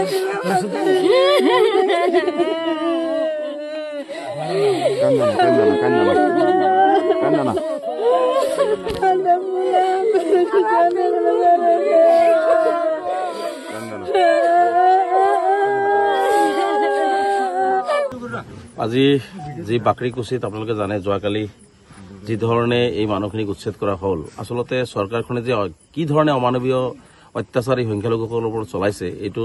আজি যি বাকৰিকুছিত আপোনালোকে জানে যোৱাকালি যি ধৰণে এই মানুহখিনিক উচ্ছেদ কৰা হ'ল আচলতে চৰকাৰখনে যে কি ধৰণে অমানৱীয় অত্যাচাৰী সংখ্যালঘুসকলৰ ওপৰত চলাইছে এইটো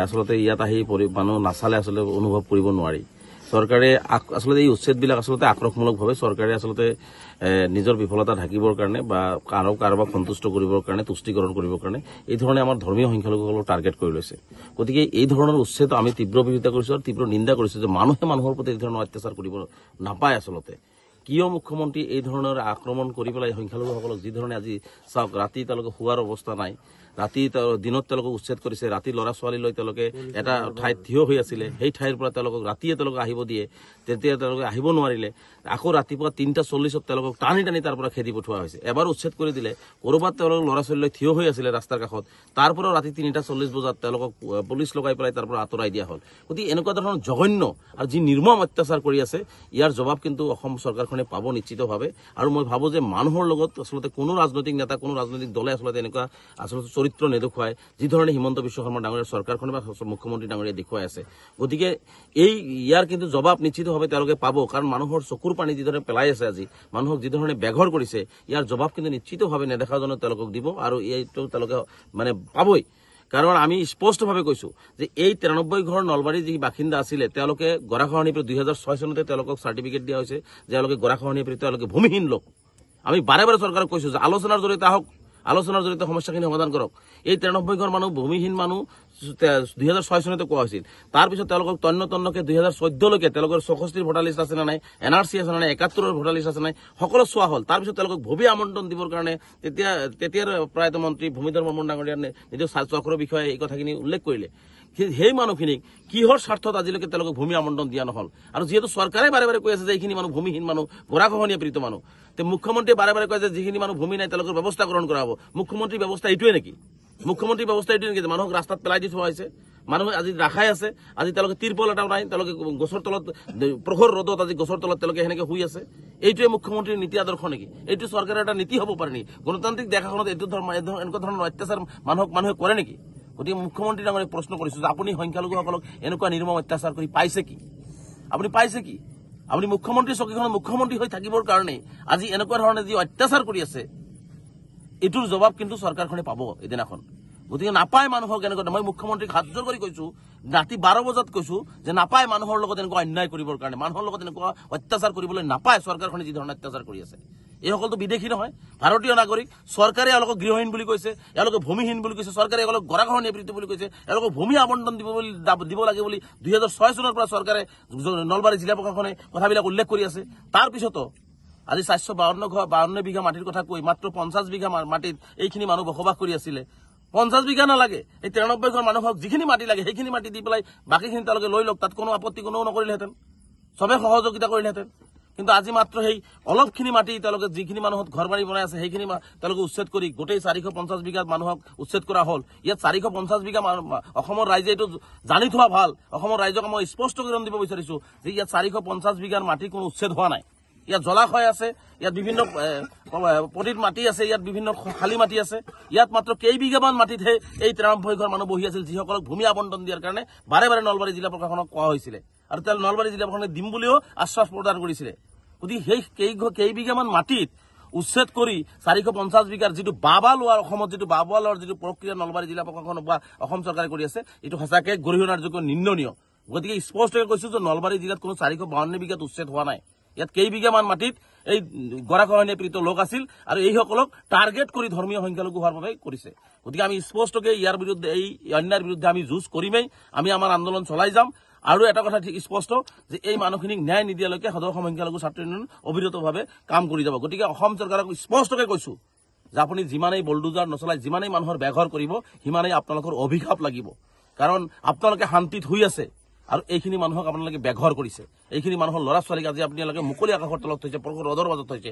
আচলতে ইয়াত আহি মানুহ নাচালে আচলতে অনুভৱ কৰিব নোৱাৰি। চৰকাৰে আচলতে এই উচ্ছেদবিলাক আচলতে আক্ৰমণমূলকভাৱে চৰকাৰে আচলতে নিজৰ বিফলতা ঢাকিবৰ কাৰণে বা কাৰোবাক সন্তুষ্ট কৰিবৰ কাৰণে তুষ্টিকৰণ কৰিবৰ কাৰণে এই ধৰণে আমাৰ ধৰ্মীয় সংখ্যালঘুসকলক টাৰ্গেট কৰি লৈছে। গতিকে এই ধৰণৰ উচ্ছেদ আমি তীব্ৰ বিৰোধিতা কৰিছোঁ আৰু তীব্ৰ নিন্দা কৰিছোঁ যে মানুহে মানুহৰ প্ৰতি এই ধৰণৰ অত্যাচাৰ কৰিব নাপায়। আচলতে কিয় মুখ্যমন্ত্ৰী এই ধৰণৰ আক্ৰমণ কৰি পেলাই সংখ্যালঘুসকলক যি ধৰণে আজি চাওক ৰাতি তেওঁলোকে শোৱাৰ অৱস্থা নাই, ৰাতি দিনত তেওঁলোকক উচ্ছেদ কৰিছে, ৰাতি ল'ৰা ছোৱালীলৈ তেওঁলোকে এটা ঠাইত থিয় হৈ আছিলে, সেই ঠাইৰ পৰা তেওঁলোকক ৰাতিয়ে তেওঁলোকক আহিব দিয়ে, তেতিয়া তেওঁলোকে আহিব নোৱাৰিলে। আকৌ ৰাতিপুৱা 3:40 তেওঁলোকক টানি টানি তাৰ পৰা খেদি পঠোৱা হৈছে। এবাৰ উচ্ছেদ কৰি দিলে, ক'ৰবাত তেওঁলোক ল'ৰা ছোৱালীলৈ থিয় হৈ আছিলে ৰাস্তাৰ কাষত, তাৰ পৰাও ৰাতি 3:40 বজাত তেওঁলোকক পুলিচ লগাই পেলাই তাৰ পৰা আঁতৰাই দিয়া হ'ল। গতিকে এনেকুৱা ধৰণৰ জঘন্য আৰু যি নিৰ্মম অত্যাচাৰ কৰি আছে ইয়াৰ জবাব কিন্তু অসম চৰকাৰখনে পাব নিশ্চিতভাৱে। আৰু মই ভাবোঁ যে মানুহৰ লগত আচলতে কোনো ৰাজনৈতিক নেতা কোনো ৰাজনৈতিক দলে আচলতে এনেকুৱা আচলতে চৰিত্ৰ নেদেখুৱায় যি ধৰণে হিমন্ত বিশ্ব শৰ্মা ডাঙৰীয়াৰ চৰকাৰখনে বা মুখ্যমন্ত্ৰী ডাঙৰীয়াই দেখুৱাই আছে। গতিকে ইয়াৰ কিন্তু জবাব নিশ্চিতভাৱে তেওঁলোকে পাব, কাৰণ মানুহৰ চকুৰ পানী যিদৰে পেলাই আছে আজি, মানুহক যি ধৰণে বেঘৰ কৰিছে ইয়াৰ জবাব কিন্তু নিশ্চিতভাৱে নেদেখাজনে তেওঁলোকক দিব আৰু এইটো তেওঁলোকে মানে পাবই। কাৰণ আমি স্পষ্টভাৱে কৈছোঁ যে এই 93 ঘৰ নলবাৰীৰ যি বাসিন্দা আছিলে তেওঁলোকে গৰাখহনীয়া পীড়িত 2006 চনতে তেওঁলোকক চাৰ্টিফিকেট দিয়া হৈছে যে তেওঁলোকে গৰাখহনীয়া পীড়িত, তেওঁলোকে ভূমিহীন লোক। আমি বাৰে বাৰে চৰকাৰক কৈছোঁ যে আলোচনাৰ জৰিয়তে আহক, আলোচনাৰ জৰিয়তে সমস্যাখিনি সমাধান কৰক। এই 93 ঘৰ মানুহ ভূমিহীন মানুহ 2006 চনতে কোৱা হৈছিল। তাৰপিছত তেওঁলোকক তন্নকে 2014লৈকে তেওঁলোকৰ 64 ভোটাৰ লিষ্ট আছে নে নাই, NRC আছে নে নাই, 71 ভোটাৰ লিষ্ট আছে নাই, সকলো চোৱা হ'ল। তাৰপিছত তেওঁলোকক ভূমি আমন্ত্ৰণ দিবৰ কাৰণে তেতিয়াৰ প্ৰয়াত মন্ত্ৰী ভূমিধৰ বৰ্মন ডাঙৰীয়াৰ নিজৰ চক্ৰৰ বিষয়ে এই কথাখিনি উল্লেখ কৰিলে। সেই মানুহখিনিক কিহৰ স্বাৰ্থত আজিলৈকে তেওঁলোকক ভূমি আমন্ত্ৰণ দিয়া নহ'ল? আৰু যিহেতু চৰকাৰে বাৰে বাৰে কৈ আছে যে এইখিনি মানুহ ভূমিহীন মানুহ, গৰাখহনীয়া পীড়িত মানুহ, মুখ্যমন্ত্ৰীয়ে বাৰে বাৰে কয় যে যিখিনি মানুহ ভূমি নাই তেওঁলোকৰ ব্যৱস্থা গ্ৰহণ কৰা হ'ব। মুখ্যমন্ত্ৰীৰ ব্যৱস্থা এইটোৱে নেকি? মুখ্যমন্ত্ৰীৰ ব্যৱস্থা এইটোৱে নেকি যে মানুহক ৰাস্তাত পেলাই দি থোৱা হৈছে, মানুহে আজি ৰাখাই আছে, আজি তেওঁলোকে তিৰপল এটাও নাই, তেওঁলোকে গছৰ তলত প্ৰখৰ ৰ'দত আজি গছৰ তলত তেওঁলোকে সেনেকে শুই আছে। এইটোৱে মুখ্যমন্ত্ৰীৰ নীতি আদৰ্শ নেকি? এইটো চৰকাৰৰ এটা নীতি হ'ব পাৰে নেকি? গণতান্ত্ৰিক দেশখনত এনেকুৱা ধৰণৰ অত্যাচাৰ মানুহে কৰে নেকি? গতিকে মুখ্যমন্ত্ৰী ডাঙৰীয়াক প্ৰশ্ন কৰিছোঁ যে আপুনি সংখ্যালঘুসকলক এনেকুৱা নিৰ্মম অত্যাচাৰ কৰি পাইছে কি? আপুনি পাইছে কি? আপুনি মুখ্যমন্ত্ৰী চকীখনত মুখ্যমন্ত্ৰী হৈ থাকিবৰ কাৰণে আজি এনেকুৱা ধৰণে যি অত্যাচাৰ কৰি আছে এইটোৰ জবাব কিন্তু চৰকাৰখনে পাব এদিনাখন। গতিকে নাপায় মানুহক এনেকুৱা। মই মুখ্যমন্ত্ৰীক হাত জোৰ কৰি কৈছোঁ, ৰাতি 12 বজাত কৈছোঁ যে নাপায় মানুহৰ লগত এনেকুৱা অন্যায় কৰিবৰ কাৰণে, মানুহৰ লগত এনেকুৱা অত্যাচাৰ কৰিবলৈ নাপায় চৰকাৰখনে যি ধৰণে অত্যাচাৰ কৰি আছে। এইসকলতো বিদেশী নহয়, ভাৰতীয় নাগৰিক। চৰকাৰে এওঁলোকক গৃহহীন বুলি কৈছে, এওঁলোকে ভূমিহীন বুলি কৈছে, চৰকাৰে এওঁলোক গৰাখহনীয়া পীড়িত বুলি কৈছে, এওঁলোকক ভূমি আবণ্টন দিব লাগে বুলি 2006 চনৰ পৰা চৰকাৰে নলবাৰী জিলা প্ৰশাসনে কথাবিলাক উল্লেখ কৰি আছে। তাৰপিছতো আজি 452 বিঘা মাটিৰ কথা কৈ মাত্ৰ 50 বিঘা মাটিত এইখিনি মানুহ বসবাস কৰি আছিলে। 50 বিঘা নালাগে, এই 93 ঘৰ মানুহক যিখিনি মাটি লাগে সেইখিনি মাটি দি পেলাই বাকীখিনি তেওঁলোকে লৈ লওক, তাত কোনো আপত্তি কোনেও নকৰিলেহেঁতেন, চবে সহযোগিতা কৰিলেহেঁতেন। কিন্তু আজি মাত্ৰ সেই অলপখিনি মাটি তেওঁলোকে যিখিনি মানুহত ঘৰ বাৰী বনাই আছে সেইখিনি তেওঁলোকে উচ্ছেদ কৰি গোটেই 450 বিঘা মানুহক উচ্ছেদ কৰা হ'ল। ইয়াত 450 বিঘা অসমৰ ৰাইজে এইটো জানি থোৱা ভাল। অসমৰ ৰাইজক মই স্পষ্টীকৰণ দিব বিচাৰিছোঁ যে ইয়াত 450 বিঘাৰ মাটি কোনো উচ্ছেদ হোৱা নাই। ইয়াত জলাশয় আছে, ইয়াত বিভিন্ন পতিত মাটি আছে, ইয়াত বিভিন্ন খালী মাটি আছে। ইয়াত মাত্ৰ কেইবিঘামান মাটিতহে এই 93 ঘৰ মানুহ বহি আছিল যিসকলক ভূমি আবণ্টন দিয়াৰ কাৰণে বাৰে বাৰে নলবাৰী জিলা প্ৰশাসনক কোৱা হৈছিলে আৰু তেওঁ নলবাৰী জিলা প্ৰশাসনে দিম বুলিও আশ্বাস প্ৰদান কৰিছিলে। গতিকে সেই কেইবিঘামান মাটিত উচ্ছেদ কৰি 450 বিঘাৰ যিটো বাবা লোৱাৰ অসমত যিটো বাবা লোৱাৰ যিটো প্ৰক্ৰিয়া নলবাৰী জিলা প্ৰশাসন বা অসম চৰকাৰে কৰি আছে এইটো সঁচাকৈ গৰিহণাৰ যোগ্য নিন্দনীয়। গতিকে স্পষ্টকৈ কৈছোঁ যে নলবাৰী জিলাত কোনো 452 বিঘাত উচ্ছেদ হোৱা নাই। ইয়াত কেইবিঘামান মাটিত এই গৰাখহনীয়া পীড়িত লোক আছিল আৰু এইসকলক টাৰ্গেট কৰি ধৰ্মীয় সংখ্যালঘু হোৱাৰ বাবে কৰিছে। গতিকে আমি স্পষ্টকৈ ইয়াৰ বিৰুদ্ধে, এই অন্যায়ৰ বিৰুদ্ধে আমি যুঁজ কৰিমেই, আমি আমাৰ আন্দোলন চলাই যাম। আৰু এটা কথা ঠিক স্পষ্ট যে এই মানুহখিনিক ন্যায় নিদিয়ালৈকে সদৌ সংখ্যালঘু ছাত্ৰ ইউনিয়ন অবিৰতভাৱে কাম কৰি যাব। গতিকে অসম চৰকাৰক স্পষ্টকৈ কৈছোঁ যে আপুনি যিমানেই বলডুজাৰ নচলাই, যিমানেই মানুহৰ বেঘৰ কৰিব, সিমানেই আপোনালোকৰ অভিশাপ লাগিব। কাৰণ আপোনালোকে শান্তিত শুই আছে আৰু এইখিনি মানুহক আপোনালোকে বেঘৰ কৰিছে। এইখিনি মানুহৰ ল'ৰা ছোৱালীক আজি আপোনালোকে মুকলি আকাশৰ তলত থৈছে, প্ৰখৰ ৰ'দৰ মাজত থৈছে।